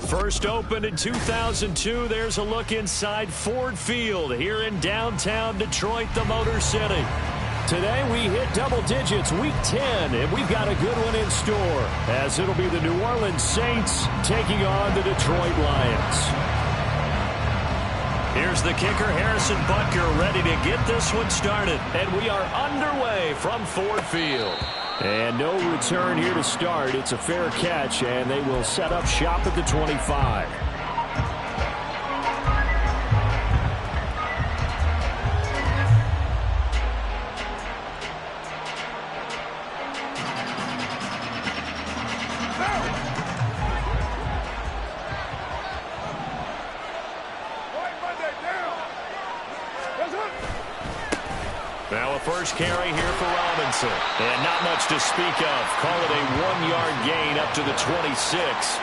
First opened in 2002, there's a look inside Ford Field here in downtown Detroit, the Motor City. Today we hit double digits, week 10, and we've got a good one in store, as it'll be the New Orleans Saints taking on the Detroit Lions. Here's the kicker, Harrison Butker, ready to get this one started, and we are underway from Ford Field. And no return here to start. It's a fair catch, and they will set up shop at the 25. Now a first carry here for Robinson. And not much to speak of. Call it a 1-yard gain up to the 26.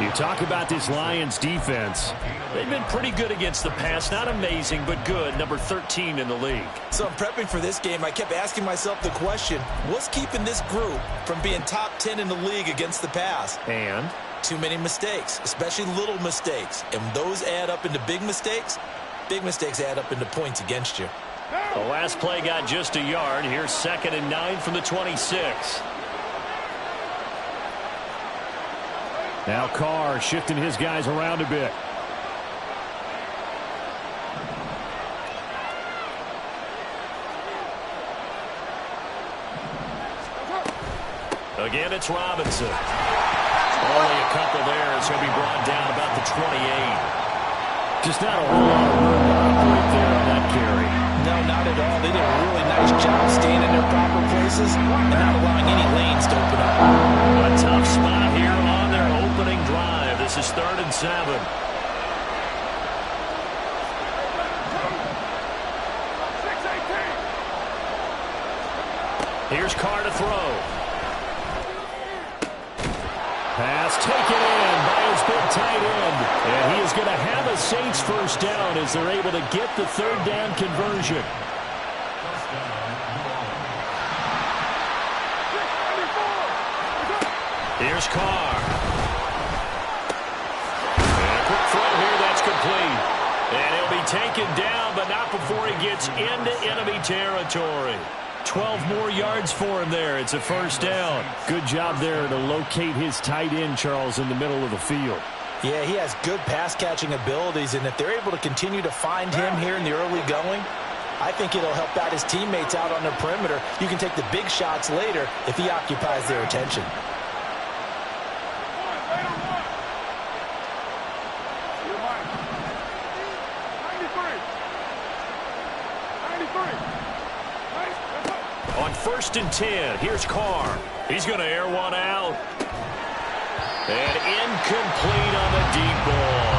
You talk about this Lions defense. They've been pretty good against the pass. Not amazing, but good. Number 13 in the league. So I'm prepping for this game. I kept asking myself the question, what's keeping this group from being top 10 in the league against the pass? And? Too many mistakes, especially little mistakes. And those add up into big mistakes. Big mistakes add up into points against you. The last play got just a yard. Here's 2nd and 9 from the 26. Now Carr shifting his guys around a bit. Again, it's Robinson. Only a couple there, so he'll be brought down about the 28. Just not a whole lot of room to operate there on that carry. No, not at all. They did a really nice job staying in their proper places and not allowing any lanes to open up. A tough spot here on their opening drive. This is 3rd and 7. Here's Carr to throw. Pass taken in by his big tight end. And he is going to have a Saints first down as they're able to get the 3rd down conversion. Here's Carr. And a quick throw here, that's complete. And he'll be taken down, but not before he gets into enemy territory. 12 more yards for him there. It's a first down. Good job there to locate his tight end, Charles, in the middle of the field. Yeah, he has good pass-catching abilities, and if they're able to continue to find him here in the early going, I think it'll help out his teammates out on the perimeter. You can take the big shots later if he occupies their attention. On 1st and 10, here's Carr. He's going to air one out. And incomplete on the deep ball.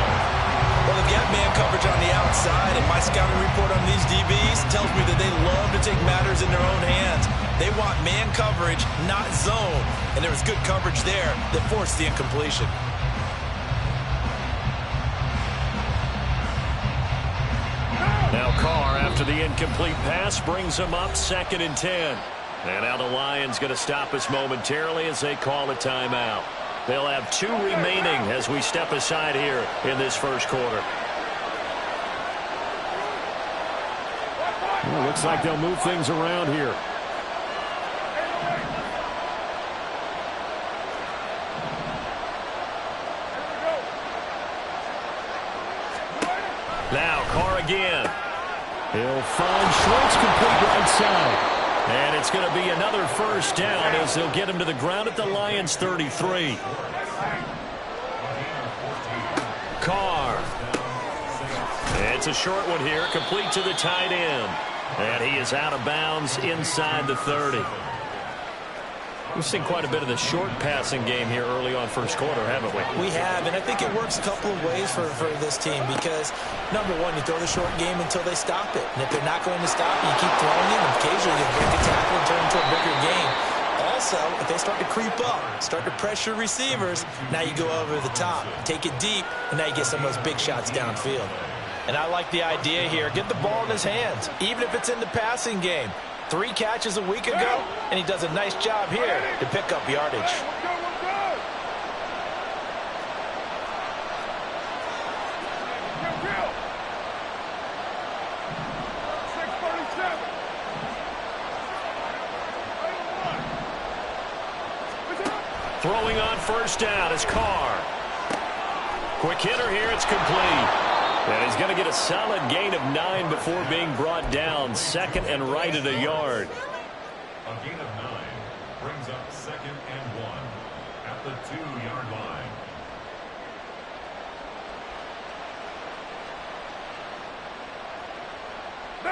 Well, they've got man coverage on the outside, and my scouting report on these DBs tells me that they love to take matters in their own hands. They want man coverage, not zone. And there was good coverage there that forced the incompletion. Now Carr, after the incomplete pass, brings him up 2nd and 10. And now the Lions going to stop us momentarily as they call a timeout. They'll have 2 remaining as we step aside here in this first quarter. Well, looks like they'll move things around here. Now Carr again. He'll find Schwartz complete right side. And it's going to be another first down as they'll get him to the ground at the Lions 33. Carr. It's a short one here, complete to the tight end. And he is out of bounds inside the 30. We've seen quite a bit of the short passing game here early on first quarter, haven't we? We have, and I think it works a couple of ways for this team because, number one, you throw the short game until they stop it. And if they're not going to stop it, you keep throwing it, and occasionally you break a tackle and turn into a bigger game. Also, if they start to creep up, start to pressure receivers, now you go over the top, take it deep, and now you get some of those big shots downfield. And I like the idea here. Get the ball in his hands, even if it's in the passing game. 3 catches a week ago, and he does a nice job here to pick up yardage. Throwing on first down is Carr. Quick hitter here, it's complete. And he's going to get a solid gain of 9 before being brought down. Second and right at a yard. A gain of 9 brings up 2nd and 1 at the 2-yard line.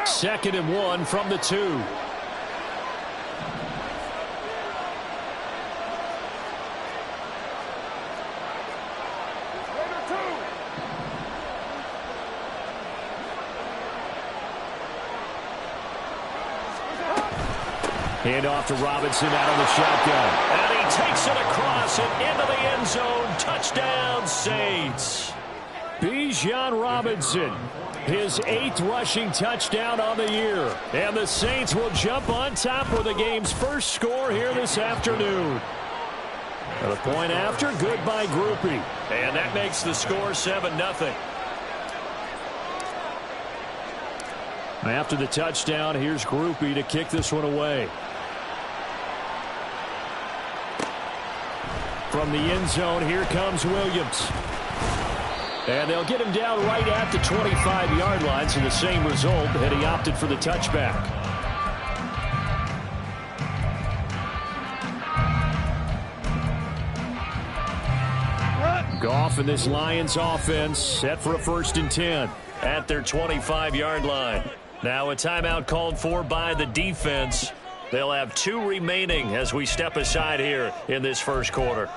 2nd and 1 from the 2. Hand off to Robinson out of the shotgun. And he takes it across and into the end zone. Touchdown, Saints. Bijan Robinson, his 8th rushing touchdown on the year. And the Saints will jump on top with the game's first score here this afternoon. And a point after, good by Grupe. And that makes the score 7-0. After the touchdown, here's Grupe to kick this one away. From the end zone, here comes Williams. And they'll get him down right at the 25-yard line, so the same result, and he opted for the touchback. Goff and this Lions offense set for a 1st and 10 at their 25-yard line. Now a timeout called for by the defense. They'll have 2 remaining as we step aside here in this first quarter.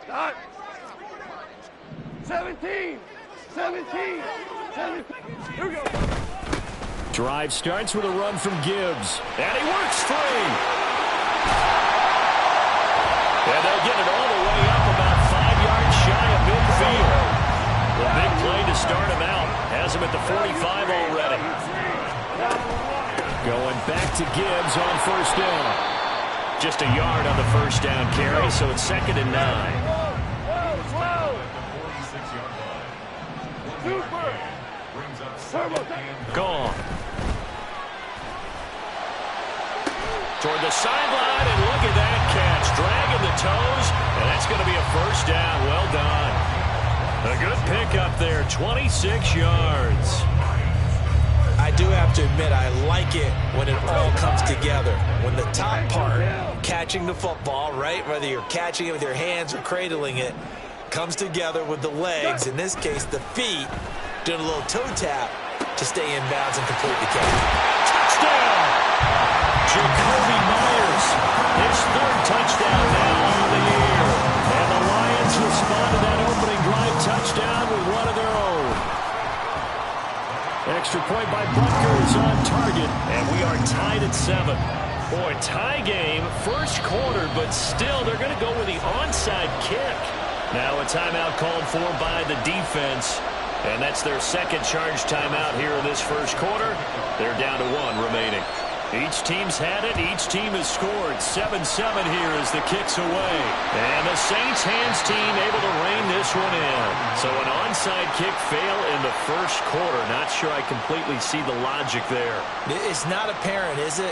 Start. 17. Here we go. Drive starts with a run from Gibbs. And he works free. And they'll get it all the way up about 5 yards shy of midfield. The big play to start him out. Has him at the 45 already. Going back to Gibbs on first down. Just a yard on the first down carry, so it's 2nd and 9. Gone. Toward the sideline, and look at that catch. Dragging the toes, and that's going to be a first down. Well done. A good pickup there, 26 yards. I do have to admit, I like it when it all comes together. When the top part, catching the football, right, whether you're catching it with your hands or cradling it, comes together with the legs, in this case the feet, doing a little toe tap to stay in bounds and complete the catch. Touchdown! Jakobi Meyers, his 3rd touchdown now on the year. And the Lions respond to that opening drive touchdown with one of their own. Extra point by Butker is on target, and we are tied at 7. Boy, tie game, first quarter, but still they're going to go with the onside kick. Now a timeout called for by the defense, and that's their 2nd charge timeout here in this first quarter. They're down to 1 remaining. Each team's had it. Each team has scored. 7-7 here as the kick's away. And the Saints hands team able to rein this one in. So an onside kick fail in the first quarter. Not sure I completely see the logic there. It's not apparent, is it?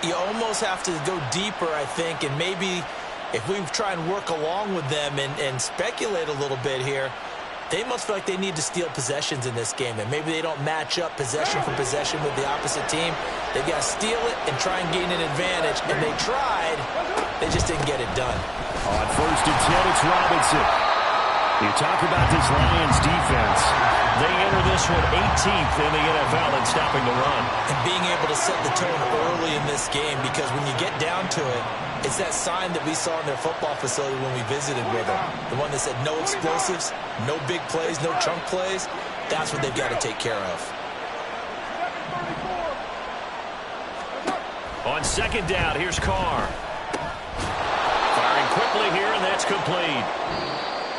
You almost have to go deeper, I think, and maybe if we try and work along with them and speculate a little bit here, they must feel like they need to steal possessions in this game, and maybe they don't match up possession for possession with the opposite team. They've got to steal it and try and gain an advantage, and they tried. They just didn't get it done. On 1st and 10, it's Robinson. You talk about this Lions defense. They enter this one 18th in the NFL in stopping the run. And being able to set the tone early in this game, because when you get down to it, it's that sign that we saw in their football facility when we visited with them. The one that said no explosives, no big plays, no chunk plays. That's what they've got to take care of. On second down, here's Carr. Firing quickly here, and that's complete.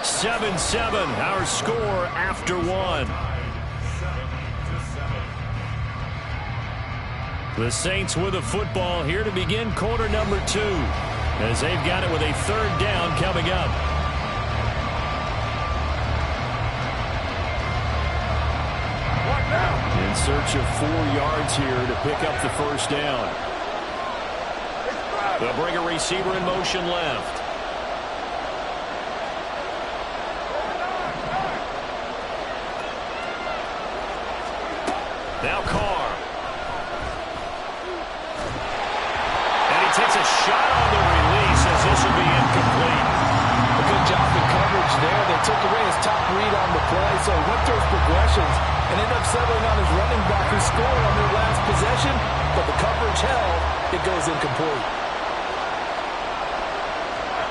7-7, our score after one. The Saints with the football here to begin quarter number 2, as they've got it with a third down coming up. In search of 4 yards here to pick up the first down. They'll bring a receiver in motion left. Now Carr. And he takes a shot on the release as this will be incomplete. A good job in coverage there. They took away his top read on the play, so he went through his progressions and ended up settling on his running back who scored on their last possession, but the coverage held. It goes incomplete.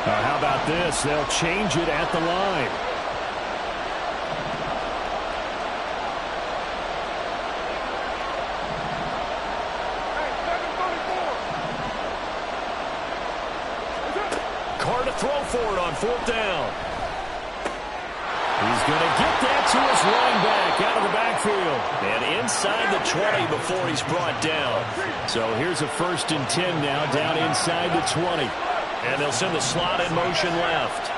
How about this? They'll change it at the line. Carr to throw for it on fourth down. He's going to get that to his running back out of the backfield. And inside the 20 before he's brought down. So here's a 1st and 10 now, down inside the 20. And they'll send the slot in motion left.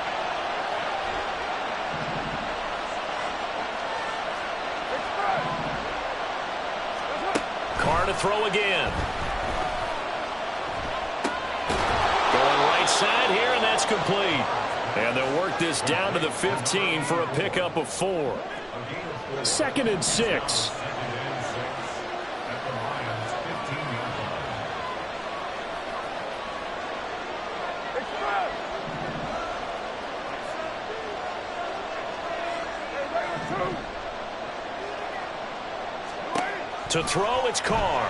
Carr to throw again. Going right side here, and that's complete. And they'll work this down to the 15 for a pickup of 4. 2nd and 6. To throw, it's Carr.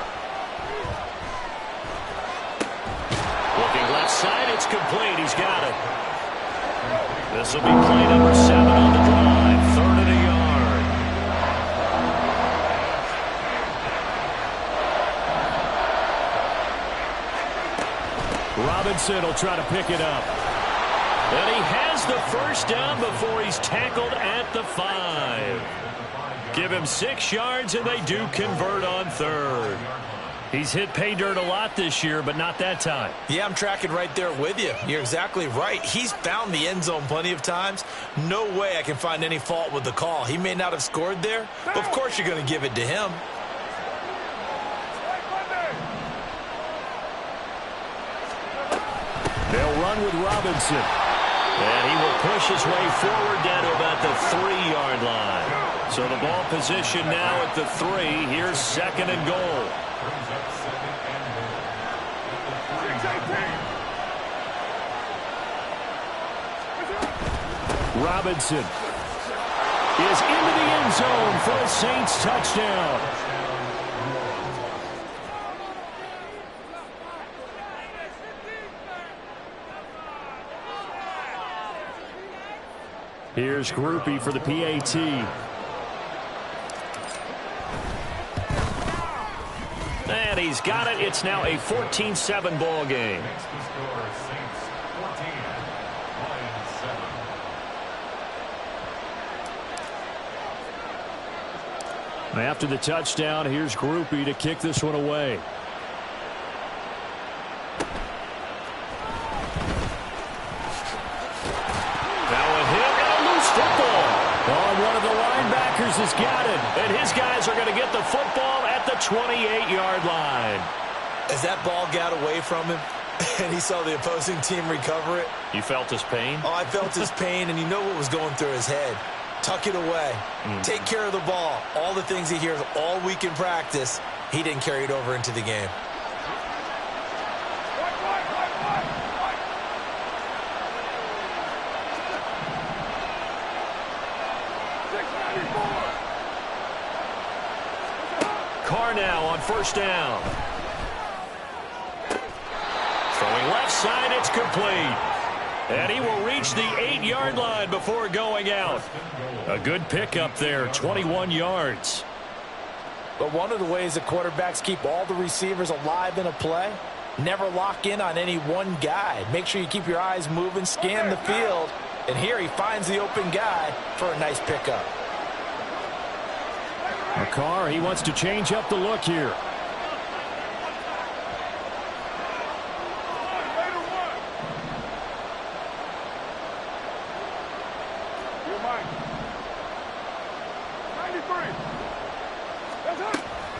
Looking left side, it's complete. He's got it. This will be play number 7 on the drive. 3rd and a yard. Robinson will try to pick it up. And he has the first down before he's tackled at the 5. Give him 6 yards, and they do convert on 3rd. He's hit pay dirt a lot this year, but not that time. Yeah, I'm tracking right there with you. You're exactly right. He's found the end zone plenty of times. No way I can find any fault with the call. He may not have scored there, but of course you're going to give it to him. They'll run with Robinson. And he will push his way forward down to about the 3-yard line. So the ball position now at the 3. Here's 2nd and goal. Robinson is into the end zone for a Saints touchdown. Here's Grupe for the PAT. And he's got it. It's now a 14-7 ball game. After the touchdown, here's Grupe to kick this one away. One of the linebackers has got it, and his guys are going to get the football at the 28-yard line. As that ball got away from him, and he saw the opposing team recover it. You felt his pain? Oh, I felt his pain, and you know what was going through his head. Tuck it away. Take care of the ball. All the things he hears all week in practice, he didn't carry it over into the game. Carr now on first down. Throwing left side, it's complete. And he will reach the 8-yard line before going out. A good pickup there, 21 yards. But one of the ways that quarterbacks keep all the receivers alive in a play, never lock in on any one guy. Make sure you keep your eyes moving, scan the field. And here he finds the open guy for a nice pickup. Carr, he wants to change up the look here.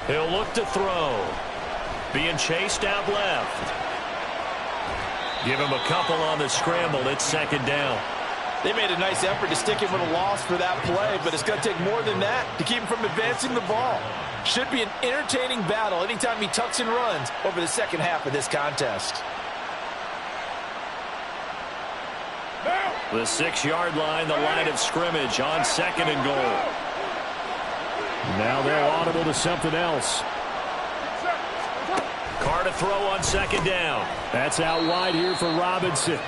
He'll look to throw. Being chased out left. Give him a couple on the scramble. It's second down. They made a nice effort to stick him with a loss for that play, but it's going to take more than that to keep him from advancing the ball. Should be an entertaining battle anytime he tucks and runs over the second half of this contest. The 6-yard line, the line of scrimmage on second and goal. Now they're audible to something else. Carr to throw on second down. That's out wide here for Robinson.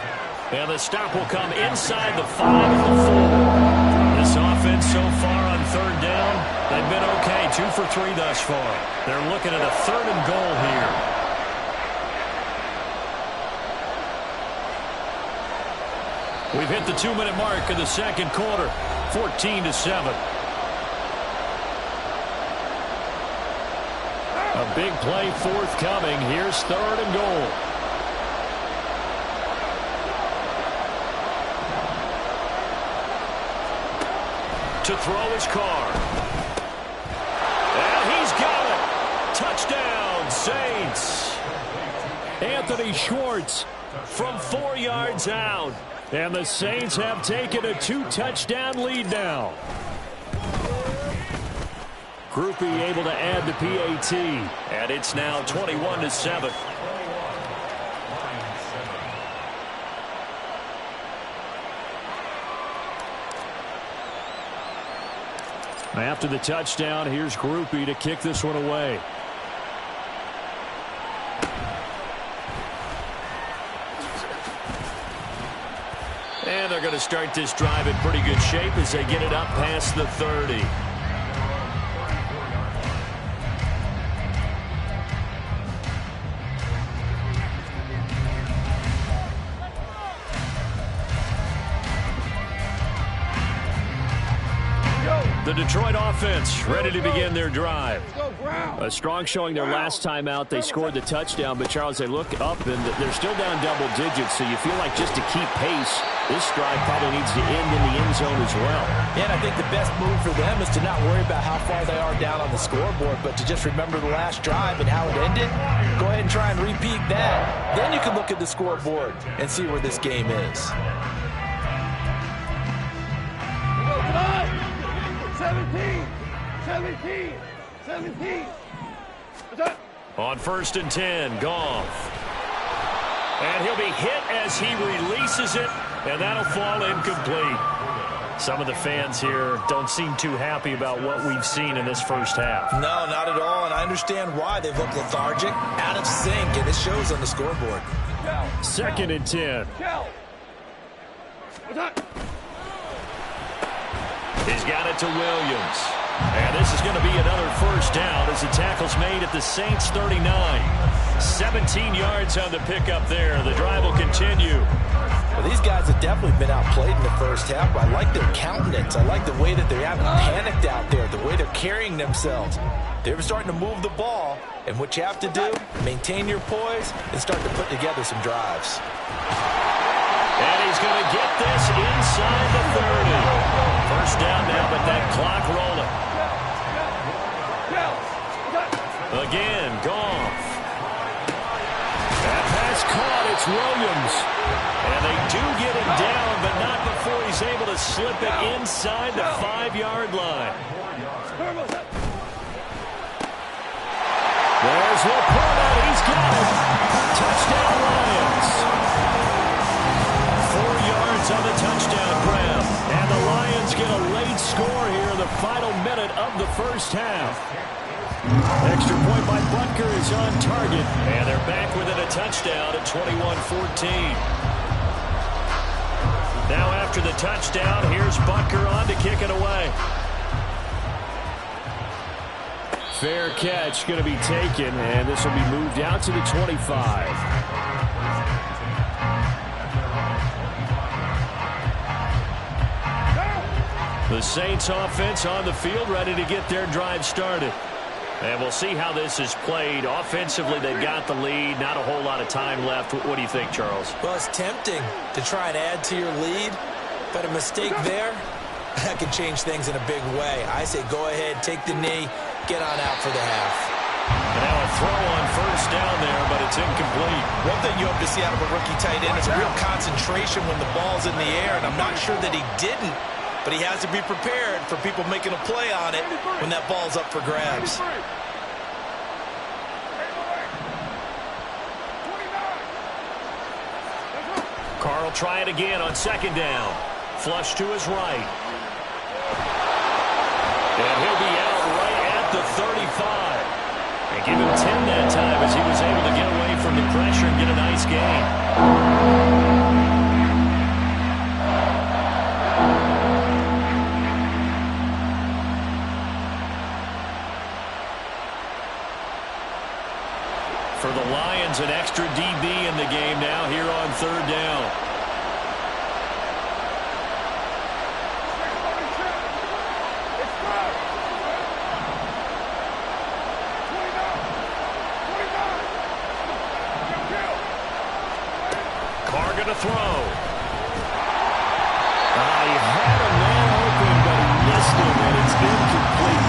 And the stop will come inside the 5 and the 4. This offense so far on third down, they've been okay. 2 for 3 thus far. They're looking at a third and goal here. We've hit the 2-minute mark of the second quarter. 14-7. A big play forthcoming. Here's third and goal. To throw his Carr. And he's got it. Touchdown, Saints. Anthony Schwartz from 4 yards out. And the Saints have taken a 2-touchdown lead now. Groupie able to add the PAT. And it's now 21-7. After the touchdown, here's Groupie to kick this one away. And they're going to start this drive in pretty good shape as they get it up past the 30. The Detroit offense ready to begin their drive. A strong showing their last time out. They scored the touchdown, but Charles, they look up and they're still down double digits, so you feel like just to keep pace, this drive probably needs to end in the end zone as well. Yeah, and I think the best move for them is to not worry about how far they are down on the scoreboard, but to just remember the last drive and how it ended. Go ahead and try and repeat that. Then you can look at the scoreboard and see where this game is. 17. On first and 10, Goff. And he'll be hit as he releases it, and that'll fall incomplete. Some of the fans here don't seem too happy about what we've seen in this first half. No, not at all, and I understand why. They've looked lethargic, out of sync, and it shows on the scoreboard. Second and 10. He's got it to Williams. And this is going to be another first down as the tackle's made at the Saints 39. 17 yards on the pickup there. The drive will continue. Well, these guys have definitely been outplayed in the first half, but I like their countenance. I like the way that they haven't panicked out there, the way they're carrying themselves. They're starting to move the ball, and what you have to do, maintain your poise and start to put together some drives. And he's going to get this inside the 30. First down now, but that clock rolling. Again, Goff. That pass caught. It's Williams. And they do get it down, but not before he's able to slip it inside the 5-yard line. There's Laporta. He's got it. Touchdown, Lions. 4 yards on the touchdown grab. And the Lions Lions get a late score here in the final minute of the first half. Extra point by Butker is on target. And they're back within a touchdown at 21-14. Now after the touchdown, here's Butker on to kick it away. Fair catch going to be taken, and this will be moved out to the 25. The Saints offense on the field ready to get their drive started. And we'll see how this is played. Offensively, they've got the lead. Not a whole lot of time left. What do you think, Charles? Well, it's tempting to try and add to your lead, but a mistake there, that could change things in a big way. I say go ahead, take the knee, get on out for the half. And now a throw on first down there, but it's incomplete. One thing you hope to see out of a rookie tight end is a real concentration when the ball's in the air, and I'm not sure that he didn't, but he has to be prepared for people making a play on it when that ball's up for grabs. Carr will try it again on second down. Flush to his right. And he'll be out right at the 35. And give him 10 that time as he was able to get away from the pressure and get a nice gain. For the Lions, an extra DB in the game now here on third down. Carr going to throw. He had a man open, but he missed him, and it's incomplete.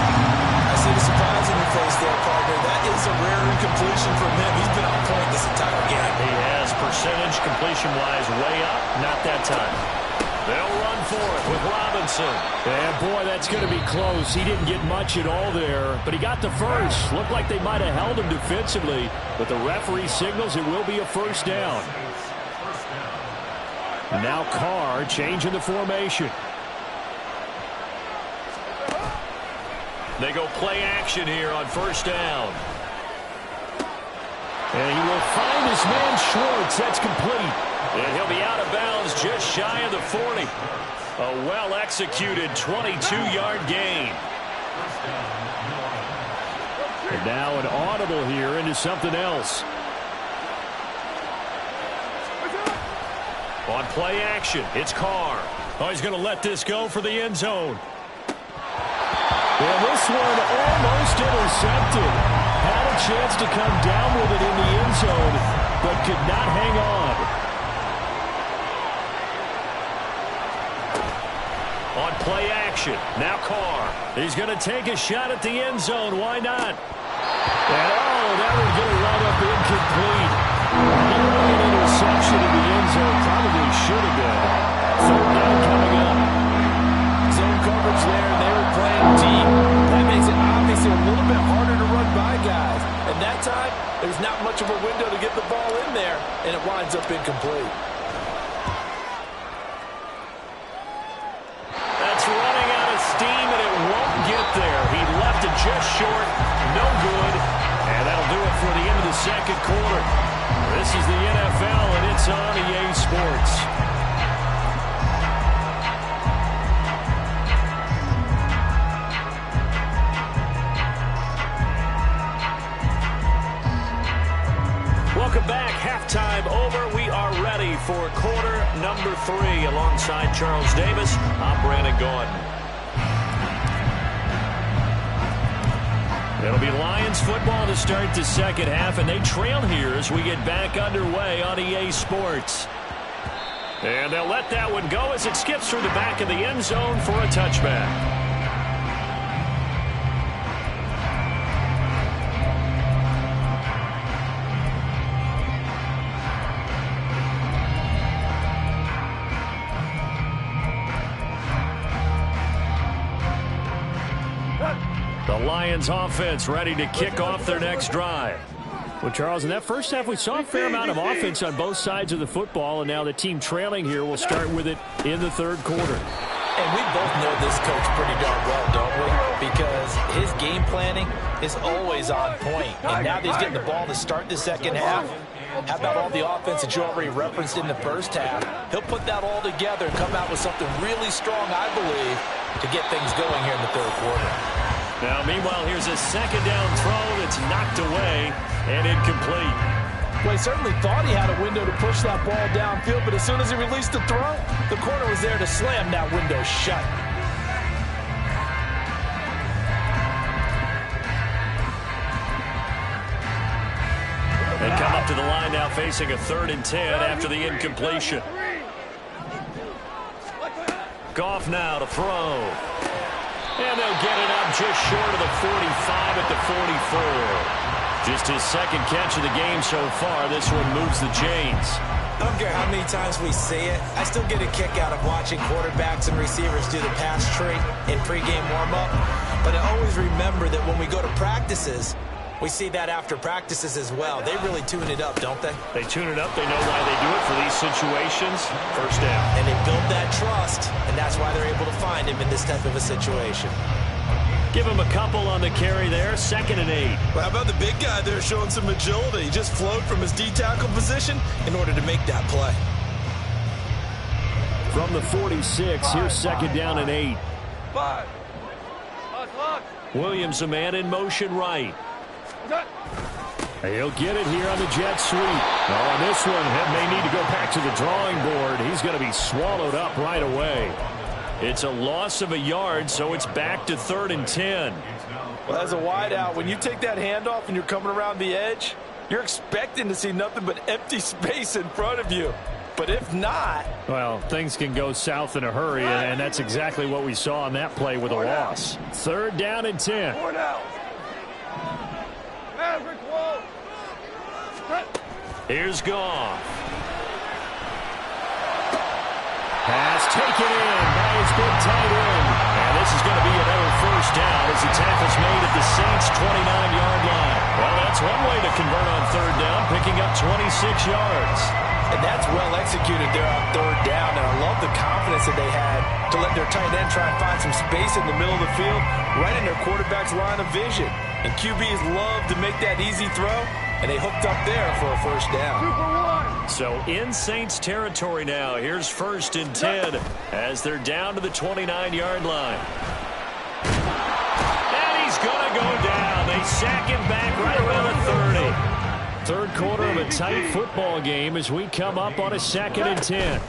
I see the surprise in your face there, partner. That is a rare incompletion from him. He's been on point this entire game. He has percentage completion-wise way up. Not that time. They'll run for it with Robinson. And boy, that's going to be close. He didn't get much at all there, but he got the first. Looked like they might have held him defensively, but the referee signals it will be a first down. Now Carr changing the formation. They go play action here on first down. And he will find his man Schwartz. That's complete. And he'll be out of bounds just shy of the 40. A well-executed 22-yard gain. And now an audible here into something else. On play action, it's Carr. Oh, he's going to let this go for the end zone. And this one almost intercepted. Had a chance to come down with it in the end zone, but could not hang on. On play action, now Carr. He's going to take a shot at the end zone. Why not? And that would get it right up incomplete. Nearly an interception in the end zone. Probably should have been. Third down coming up. Zone coverage there, and they were playing deep. That makes it obviously a little bit harder to run by guys. And that time, there's not much of a window to get the ball in there, and it winds up incomplete. That's running out of steam, and it won't get there. He left it just short. No good. And that'll do it for the end of the second quarter. This is the NFL, and it's on EA Sports. Welcome back. Halftime over. We are ready for quarter number 3. Alongside Charles Davis, I'm Brandon Gaudin. It'll be Lions football to start the second half, and they trail here as we get back underway on EA Sports. And they'll let that one go as it skips through the back of the end zone for a touchback. The Lions offense ready to kick off their next drive. Well, Charles, in that first half, we saw a fair amount of offense on both sides of the football, and now the team trailing here will start with it in the third quarter. And we both know this coach pretty darn well, don't we? Because his game planning is always on point. And now that he's getting the ball to start the second half, how about all the offense that you already referenced in the first half? He'll put that all together and come out with something really strong, I believe, to get things going here in the third quarter. Now, meanwhile, here's a second down throw that's knocked away and incomplete. Well, he certainly thought he had a window to push that ball downfield, but as soon as he released the throw, the corner was there to slam that window shut. They come up to the line now facing a 3rd and 10 after the incompletion. Goff now to throw. And they'll get it up just short of the 45 at the 44. Just his second catch of the game so far. This one moves the chains. I don't care how many times we see it. I still get a kick out of watching quarterbacks and receivers do the pass tree in pregame warm-up. But I always remember that when we go to practices, we see that after practices as well. They really tune it up, don't they? They tune it up. They know why they do it for these situations. First down. And they build that trust, and that's why they're able to find him in this type of a situation. Give him a couple on the carry there. 2nd and 8. Well, how about the big guy there showing some agility? He just flowed from his D-tackle position in order to make that play. From the 46, here's 2nd down and 8. 5. Williams, a man in motion right. He'll get it here on the jet sweep. Oh, on this one, he may need to go back to the drawing board. He's going to be swallowed up right away. It's a loss of a yard, so it's back to 3rd and 10. Well, as a wideout, when you take that handoff and you're coming around the edge, you're expecting to see nothing but empty space in front of you. But if not... Well, things can go south in a hurry, and that's exactly what we saw on that play with a loss. 3rd down and 10. 4 now. Maverick wall. Here's Goff. Pass taken in by his big tight end. And this is going to be another first down as the tackle's made at the Saints' 29-yard line. Well, that's one way to convert on 3rd down, picking up 26 yards. And that's well executed there on 3rd down, and I love the confidence that they had to let their tight end try and find some space in the middle of the field, right in their quarterback's line of vision. And QBs love to make that easy throw, and they hooked up there for a first down. So in Saints territory now. Here's 1st and 10 as they're down to the 29-yard line. And he's going to go down. They sack him back right around the 30. Third quarter of a tight football game as we come up on a 2nd and 10.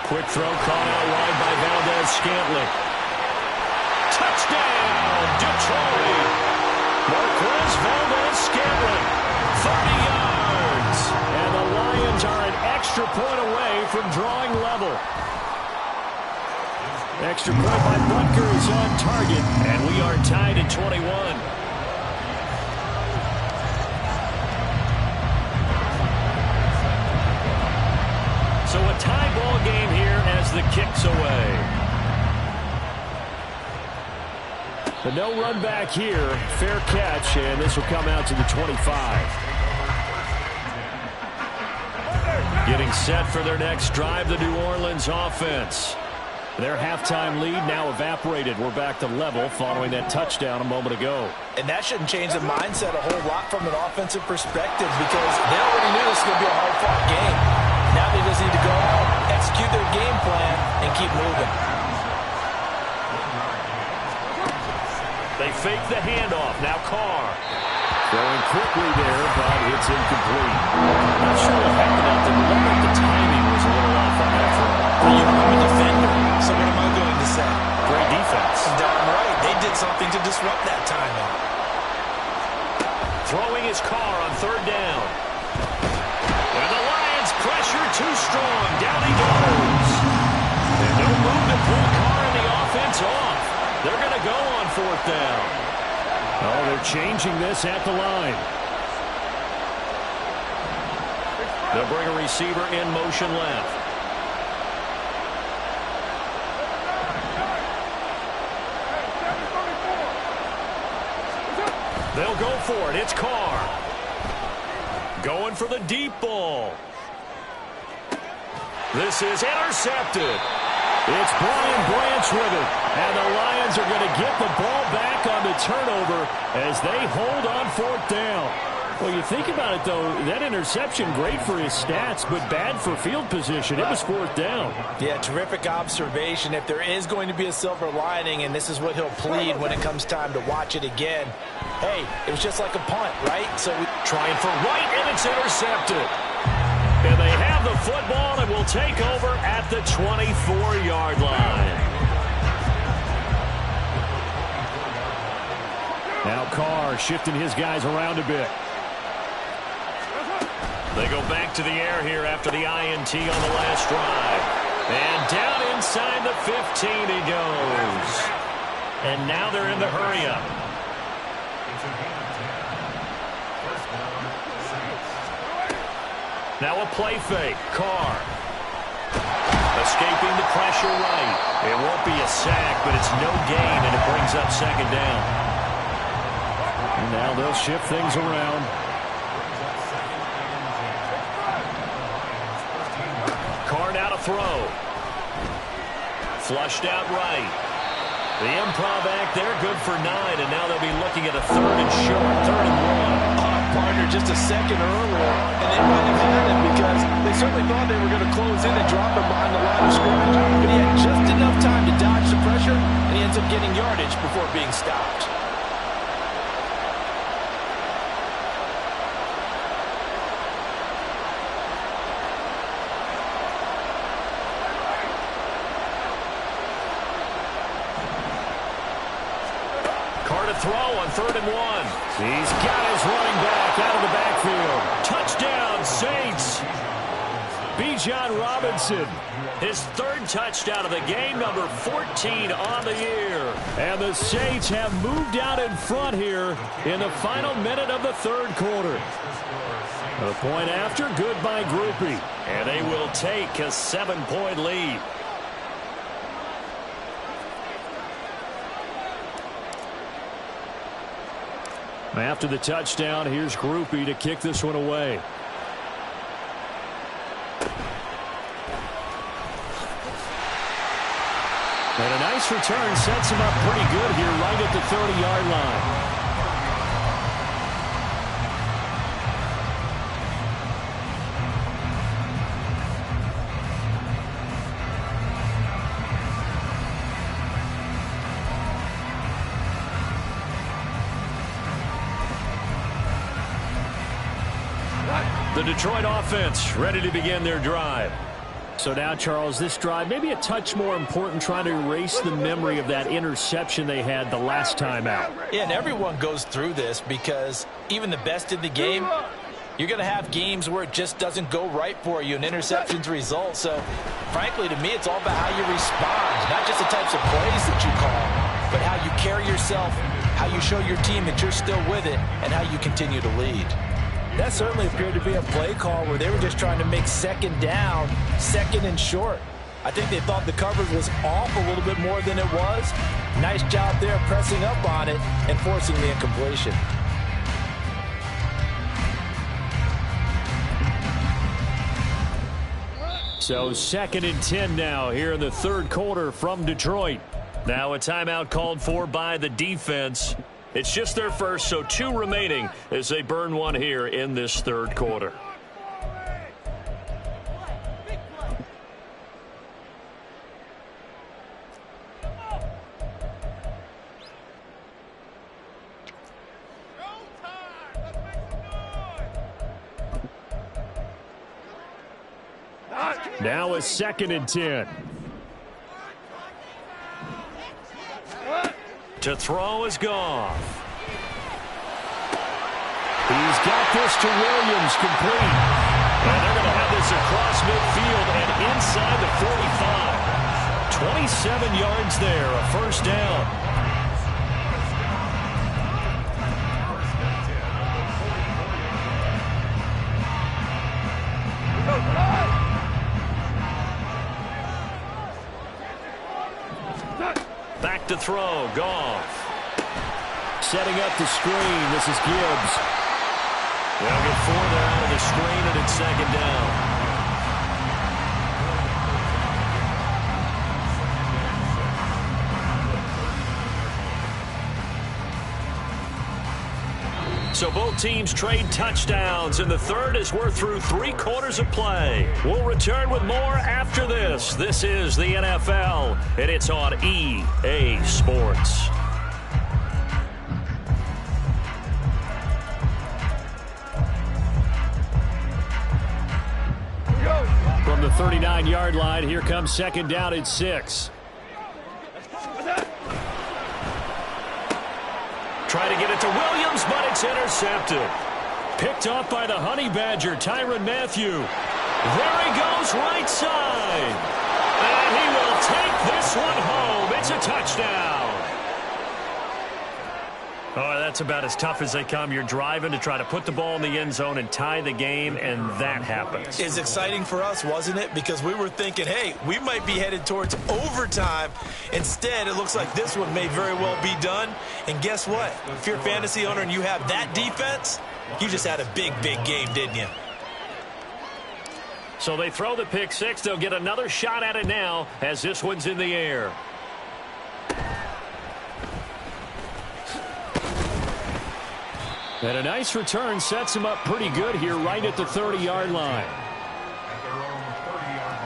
Quick throw caught out wide by Valdez-Scantling. Touchdown, Detroit. Marquez Valdez-Scantling, 30 yards. And the Lions are an extra point away from drawing level. Extra point by Butker is on target, and we are tied at 21. So a tie ball game here as the kick's away. But no run back here. Fair catch, and this will come out to the 25. Getting set for their next drive, the New Orleans offense. Their halftime lead now evaporated. We're back to level following that touchdown a moment ago. And that shouldn't change the mindset a whole lot from an offensive perspective because they already knew this was going to be a hard-fought game. Now they just need to go out, execute their game plan, and keep moving. They fake the handoff. Now Carr. Throwing quickly there, but it's incomplete. Not sure what happened out there. It looked like the timing was a little off on that throw. Well, you know, I'm a defender, so what am I going to say? Great defense. Darn right. They did something to disrupt that timing. Throwing his Carr on 3rd down. And the Lions pressure too strong. Down he goes. And no move to pull Carr and the offense off. They're going to go on 4th down. Oh, they're changing this at the line. They'll bring a receiver in motion left. They'll go for it. It's Carr. Going for the deep ball. This is intercepted. It's Brian Branch with it. And the Lions are going to get the ball back on the turnover as they hold on 4th down. Well, you think about it, though, that interception, great for his stats, but bad for field position. It was 4th down. Yeah, terrific observation. If there is going to be a silver lining, and this is what he'll plead when it comes time to watch it again, hey, it was just like a punt, right? So trying for White, and it's intercepted. And they have the football and will take over at the 24-yard line. Now Carr shifting his guys around a bit. They go back to the air here after the INT on the last drive. And down inside the 15 he goes. And now they're in the hurry-up. Now a play fake. Carr. Escaping the pressure right. It won't be a sack, but it's no gain, and it brings up 2nd down. And now they'll shift things around. Carr now to throw. Flushed out right. The improv act there, good for 9, and now they'll be looking at a 3rd and short, 3rd and 1. Partner just a second earlier, and they might have had it because they certainly thought they were going to close in and drop him behind the line of scrimmage, but he had just enough time to dodge the pressure, and he ends up getting yardage before being stopped. Throw on 3rd and 1. He's got his running back out of the backfield. Touchdown, Saints. Bijan Robinson, his 3rd touchdown of the game, number 14 on the year. And the Saints have moved out in front here in the final minute of the 3rd quarter. A point after, good by Grupe. And they will take a 7-point lead. After the touchdown, here's Grupe to kick this one away. And a nice return sets him up pretty good here right at the 30-yard line. The Detroit offense ready to begin their drive. So now, Charles, this drive maybe a touch more important, trying to erase the memory of that interception they had the last time out. Yeah, and everyone goes through this because even the best in the game, you're going to have games where it just doesn't go right for you and interceptions result. So, frankly, to me, it's all about how you respond, not just the types of plays that you call, but how you carry yourself, how you show your team that you're still with it, and how you continue to lead. That certainly appeared to be a play call where they were just trying to make 2nd down, 2nd and short. I think they thought the coverage was off a little bit more than it was. Nice job there pressing up on it and forcing the incompletion. So 2nd and 10 now here in the 3rd quarter from Detroit. Now a timeout called for by the defense. It's just their first, so 2 remaining as they burn one here in this 3rd quarter. Now a 2nd and 10. To throw is Goff. He's got this to Williams, complete. And they're going to have this across midfield and inside the 45. 27 yards there, a 1st down. Back to throw, Goff. Setting up the screen, this is Gibbs. They'll get 4 there out of the screen, and it's 2nd down. So both teams trade touchdowns in the third as we're through 3 quarters of play. We'll return with more after this. This is the NFL, and it's on EA Sports. From the 39-yard line, here comes second down at 6. Trying to get it to Williams, but it's intercepted. Picked off by the Honey Badger, Tyrann Mathieu. There he goes, right side. And he will take this one home. It's a touchdown. Oh, that's about as tough as they come. You're driving to try to put the ball in the end zone and tie the game, and that happens. It's exciting for us, wasn't it? Because we were thinking, hey, we might be headed towards overtime. Instead, it looks like this one may very well be done. And guess what? If you're a fantasy owner and you have that defense, you just had a big, big game, didn't you? So they throw the pick six. They'll get another shot at it now as this one's in the air. And a nice return sets him up pretty good here right at the 30-yard line. At their own 30-yard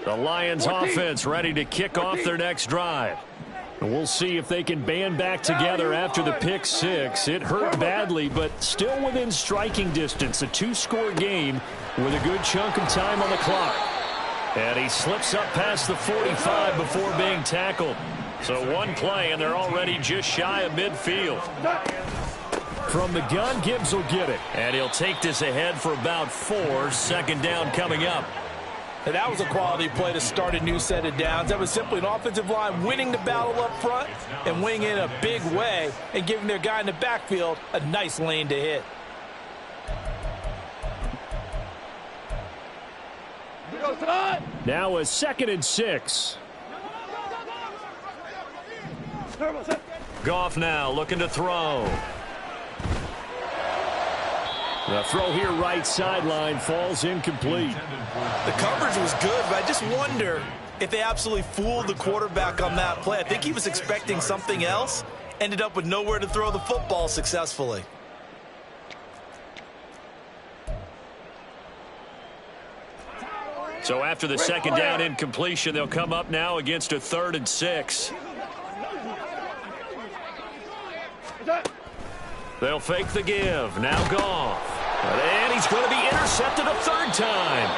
line. The Lions offense ready to kick off their next drive. And we'll see if they can band back together after the pick six. It hurt badly, but still within striking distance. A 2-score game with a good chunk of time on the clock. And he slips up past the 45 before being tackled. So one play, and they're already just shy of midfield. From the gun, Gibbs will get it. And he'll take this ahead for about 4. Second down coming up. And that was a quality play to start a new set of downs. That was simply an offensive line winning the battle up front and winning in a big way and giving their guy in the backfield a nice lane to hit. Now a 2nd and 6. Goff now looking to throw. The throw here right sideline falls incomplete. The coverage was good, but I just wonder if they absolutely fooled the quarterback on that play. I think he was expecting something else, ended up with nowhere to throw the football successfully. So after the second down incompletion, they'll come up now against a 3rd and 6. They'll fake the give. Now Goff. And he's going to be intercepted a 3rd time.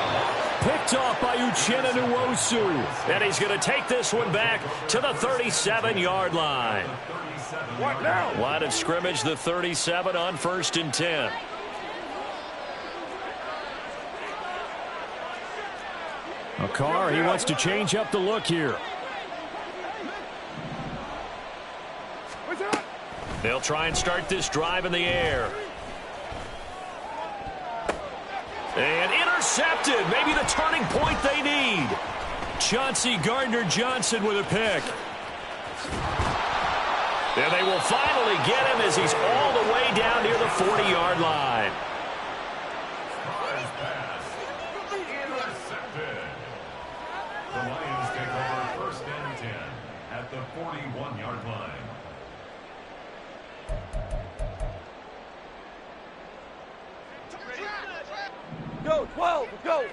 Picked off by Uchenna Nwosu. And he's going to take this one back to the 37-yard line. Line of scrimmage, the 37 on 1st and 10. Carr, he wants to change up the look here. They'll try and start this drive in the air. And intercepted. Maybe the turning point they need. Chauncey Gardner-Johnson with a pick. And they will finally get him as he's all the way down near the 40-yard line. The Lions take over 1st and 10 at the 41-yard line. Go, 12, go.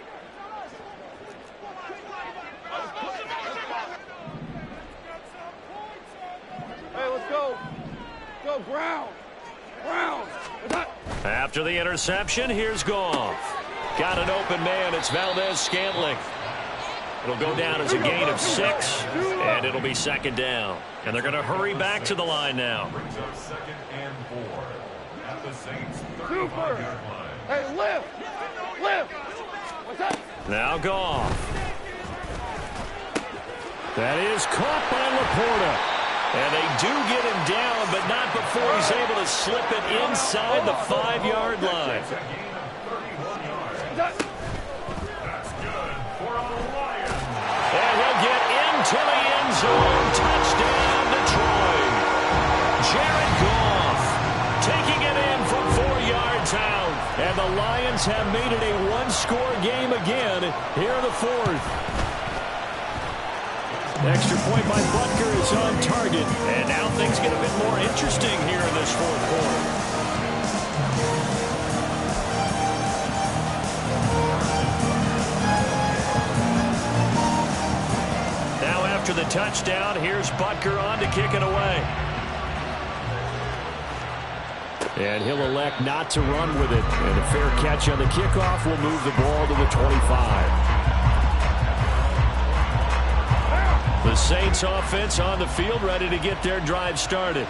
Hey, let's go. Go, Brown. Brown. After the interception, here's Goff. Got an open man. It's Valdez-Scantling. It'll go down as a gain of 6, and it'll be 2nd down. And they're going to hurry back to the line now. Brings up 2nd and 4 at the Saints 35-yard line. Hey, lift. Lift. What's that? Now Goff. That is caught by Laporta. And they do get him down, but not before he's able to slip it inside the 5-yard line. That's a gain of 31 yards. That's good for a Lion. And he'll get into the end zone. Touchdown, Detroit. Jared Goff taking it in from 4 yards out. And the Lions have made it a 1-score game again here in the 4th. Extra point by Butker is on target. And now things get a bit more interesting here in this fourth quarter. Now after the touchdown, here's Butker on to kick it away. And he'll elect not to run with it. And a fair catch on the kickoff will move the ball to the 25. The Saints offense on the field, ready to get their drive started.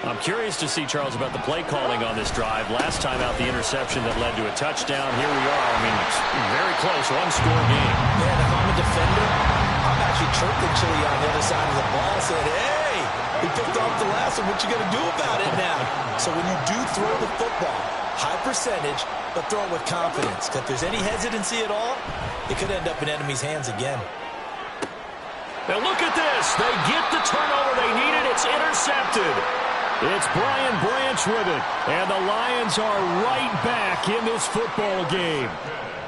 I'm curious to see, Charles, about the play calling on this drive. Last time out, the interception that led to a touchdown. Here we are. I mean, it's very close, one-score game. Yeah, if I'm a defender, I'm actually chirping Chili on the other side of the ball, saying, hey, we picked off the last one. What you going to do about it now? So when you do throw the football, high percentage, but throw it with confidence. Because if there's any hesitancy at all, it could end up in enemy's hands again. Now look at this. They get the turnover they needed. It's intercepted. It's Brian Branch with it. And the Lions are right back in this football game.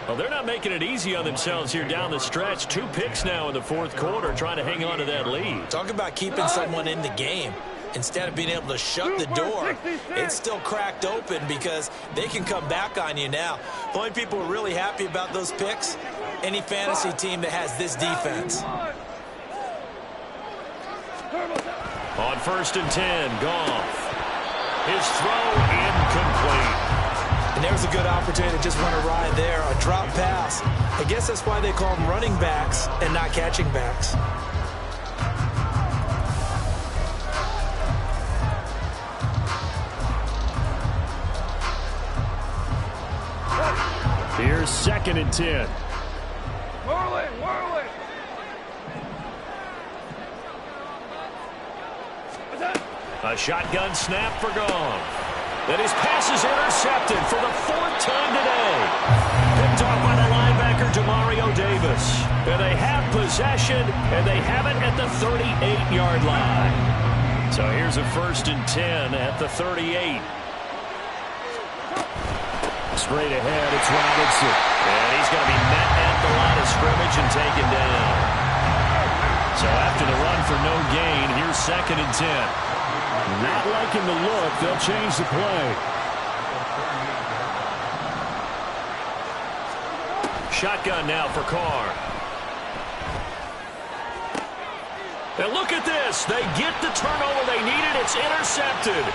Well, they're not making it easy on themselves here down the stretch. 2 picks now in the fourth quarter, trying to hang on to that lead. Talk about keeping someone in the game. Instead of being able to shut the door, it's still cracked open because they can come back on you now. The only people who are really happy about those picks, any fantasy team that has this defense. On 1st and 10, Goff. His throw incomplete. And there's a good opportunity to just run a ride there, a drop pass. I guess that's why they call them running backs and not catching backs. Here's 2nd and 10. Whirling. A shotgun snap for Goff. Then his pass is intercepted for the 4th time today. Picked off by the linebacker, Demario Davis. And they have possession, and they have it at the 38-yard line. So here's a 1st and 10 at the 38. Straight ahead, it's Robinson. And he's going to be met at the line of scrimmage and taken down. So after the run for no gain, here's 2nd and 10. Not liking the look. They'll change the play. Shotgun now for Carr. And look at this. They get the turnover they needed. It's intercepted.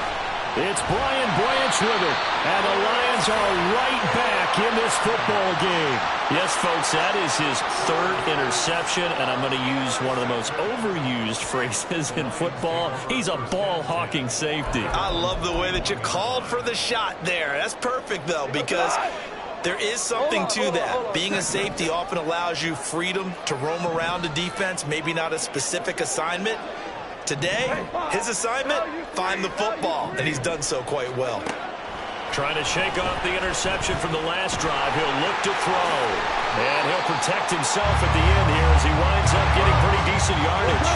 It's Brian Branch with it. And the Lions are right back in this football game. Yes, folks, that is his 3rd interception, and I'm going to use one of the most overused phrases in football. He's a ball-hawking safety. I love the way that you called for the shot there. That's perfect, though, because there is something to that. Being a safety often allows you freedom to roam around a defense, maybe not a specific assignment. Today, his assignment, find the football, and he's done so quite well. Trying to shake off the interception from the last drive. He'll look to throw. And he'll protect himself at the end here as he winds up getting pretty decent yardage.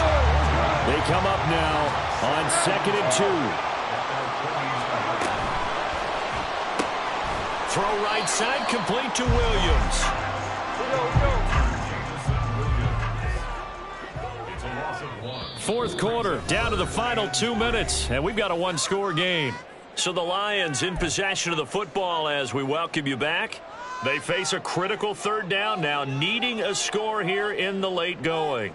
They come up now on 2nd and 2. Throw right side, complete to Williams. Fourth quarter, down to the final 2 minutes, and we've got a one-score game. So the Lions in possession of the football as we welcome you back. They face a critical 3rd down now, needing a score here in the late going.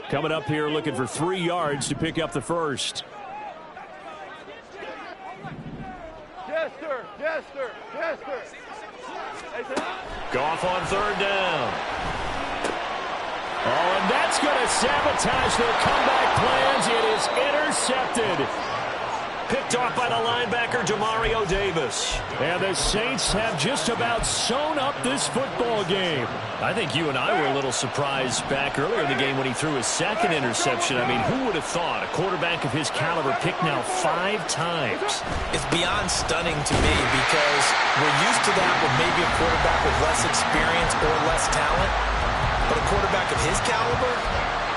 Coming up here looking for 3 yards to pick up the first. Jester. Goff on 3rd down. Oh, and that's going to sabotage their comeback plans. It is intercepted. Picked off by the linebacker, Demario Davis. And the Saints have just about sewn up this football game. I think you and I were a little surprised back earlier in the game when he threw his 2nd interception. I mean, who would have thought a quarterback of his caliber picked now 5 times? It's beyond stunning to me because we're used to that with maybe a quarterback with less experience or less talent. But a quarterback of his caliber,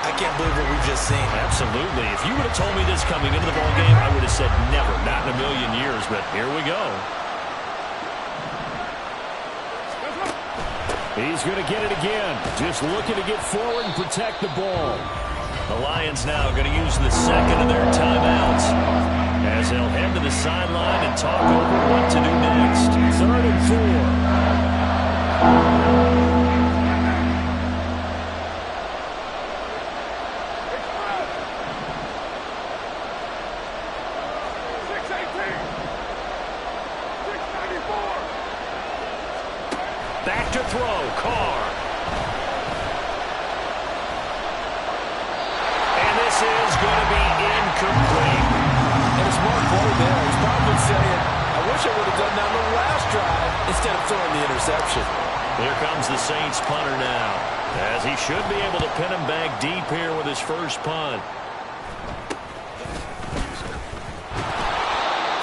I I can't believe what we've just seen. Absolutely. If you would have told me this coming into the ball game, I would have said never, not in a million years, but here we go. He's going to get it again. Just looking to get forward and protect the ball. The Lions now going to use the second of their timeouts as they'll head to the sideline and talk over what to do next. 3rd and 4. Back to throw, Carr. And this is going to be incomplete. And a smart play there. He's probably saying, I wish I would have done that on the last drive instead of throwing the interception. Here comes the Saints punter now, as he should be able to pin him back deep here with his first punt.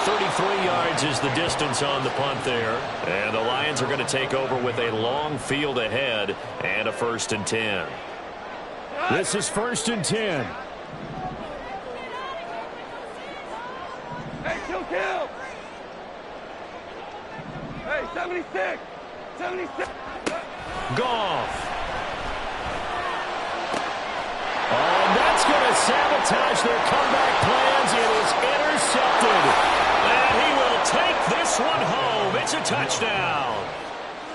33 yards is the distance on the punt there. And the Lions are going to take over with a long field ahead and a 1st and 10. This is 1st and 10. Hey, kill. Hey, 76. 76. Goff. Oh, and that's going to sabotage their comeback plans. It is intercepted. And he will take this one home. It's a touchdown.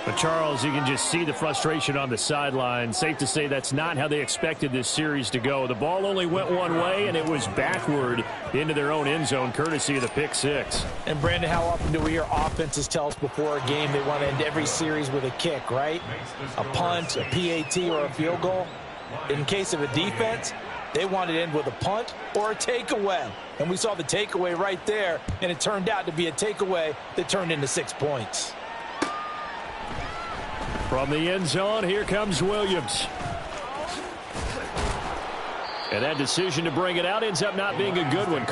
But, Charles, you can just see the frustration on the sideline. Safe to say that's not how they expected this series to go. The ball only went one way, and it was backward into their own end zone, courtesy of the pick six. And, Brandon, how often do we hear offenses tell us before a game they want to end every series with a kick, right? A punt, a PAT, or a field goal. In case of a defense, they wanted to end with a punt or a takeaway. And we saw the takeaway right there, and it turned out to be a takeaway that turned into 6 points. From the end zone, here comes Williams. And that decision to bring it out ends up not being a good one.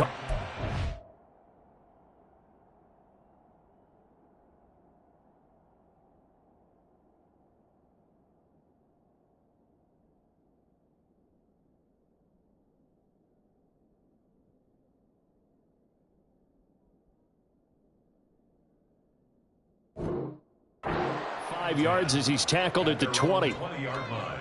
Yards as he's tackled at the 20. 20-yard line.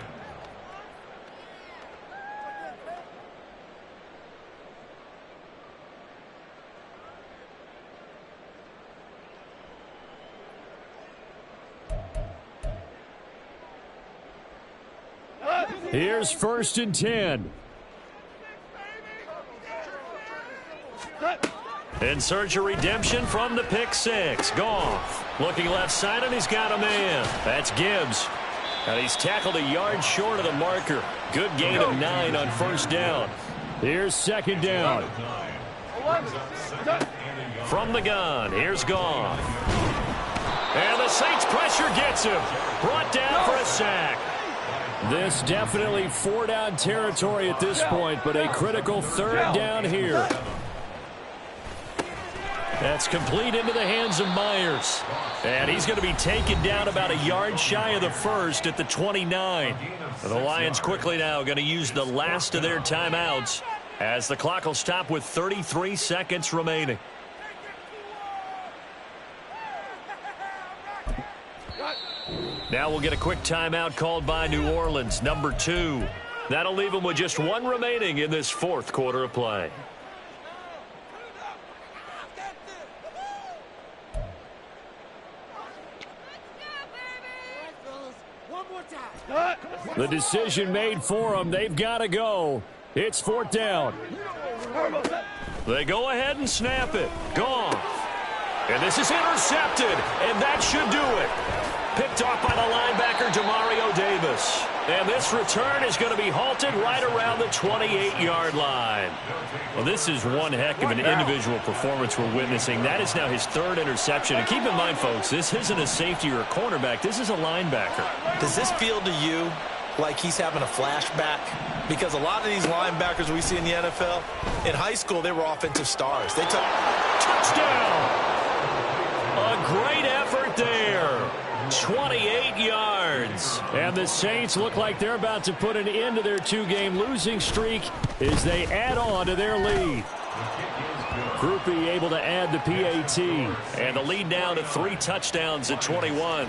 Here's 1st and 10. In search of redemption from the pick six. Goff looking left side, and he's got a man. That's Gibbs. And he's tackled a yard short of the marker. Good gain of 9 on 1st down. Here's 2nd down. From the gun, here's Goff. And the Saints pressure gets him. Brought down for a sack. This definitely 4-down territory at this point, but a critical 3rd down here. That's complete into the hands of Myers. And he's going to be taken down about a yard shy of the 1st at the 29. The Lions quickly now going to use the last of their timeouts as the clock will stop with 33 seconds remaining. Now we'll get a quick timeout called by New Orleans, number 2. That'll leave them with just 1 remaining in this 4th quarter of play. The decision made for them. They've got to go. It's 4th down. They go ahead and snap it. Gone. And this is intercepted. And that should do it. Picked off by the linebacker, Demario Davis. And this return is going to be halted right around the 28-yard line. Well, this is one heck of an individual performance we're witnessing. That is now his 3rd interception. And keep in mind, folks, this isn't a safety or a cornerback. This is a linebacker. Does this feel to you like he's having a flashback? Because a lot of these linebackers we see in the NFL, in high school, they were offensive stars. They took touchdown. A great effort there. 28 yards. And the Saints look like they're about to put an end to their two-game losing streak as they add on to their lead. Grupe able to add the PAT. And the lead now to 3 touchdowns at 21.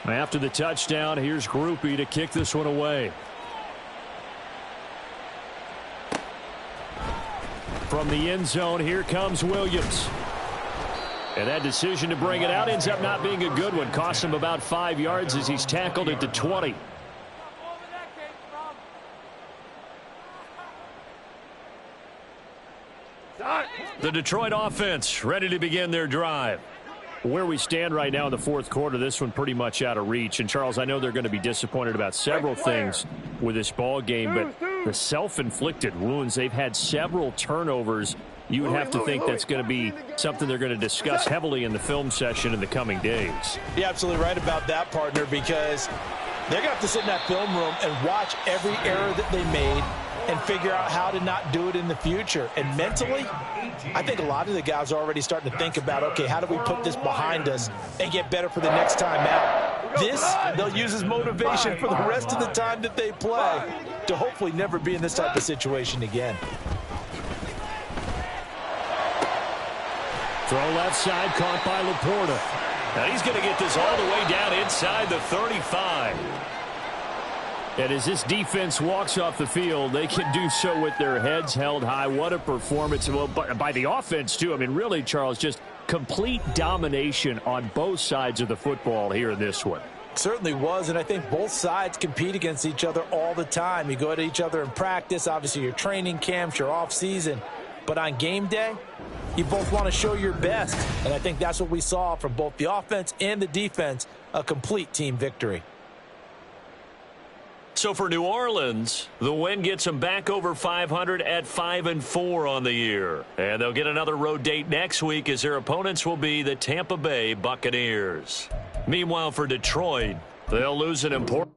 After the touchdown, here's Grupe to kick this one away. From the end zone, here comes Williams. And that decision to bring it out ends up not being a good one. Cost him about 5 yards as he's tackled at the 20. The Detroit offense ready to begin their drive. Where we stand right now in the fourth quarter, this one pretty much out of reach. And, Charles, I know they're going to be disappointed about several things with this ball game, but the self-inflicted wounds, they've had several turnovers. You would have to think that's going to be something they're going to discuss heavily in the film session in the coming days. You're absolutely right about that, partner, because they're going to have to sit in that film room and watch every error that they made and figure out how to not do it in the future. And mentally, I think a lot of the guys are already starting to think about, okay, how do we put this behind us and get better for the next time out? This, they'll use as motivation for the rest of the time that they play to hopefully never be in this type of situation again. Throw left side, caught by Laporta. Now he's going to get this all the way down inside the 35. And as this defense walks off the field, they can do so with their heads held high. What a performance by the offense, too. I mean, really, Charles, just complete domination on both sides of the football here in this one. Certainly was, and I think both sides compete against each other all the time. You go at each other in practice, obviously your training camps, your off-season. But on game day, you both want to show your best. And I think that's what we saw from both the offense and the defense, a complete team victory. So for New Orleans, the win gets them back over 500 at 5-4 on the year. And they'll get another road date next week as their opponents will be the Tampa Bay Buccaneers. Meanwhile, for Detroit, they'll lose an important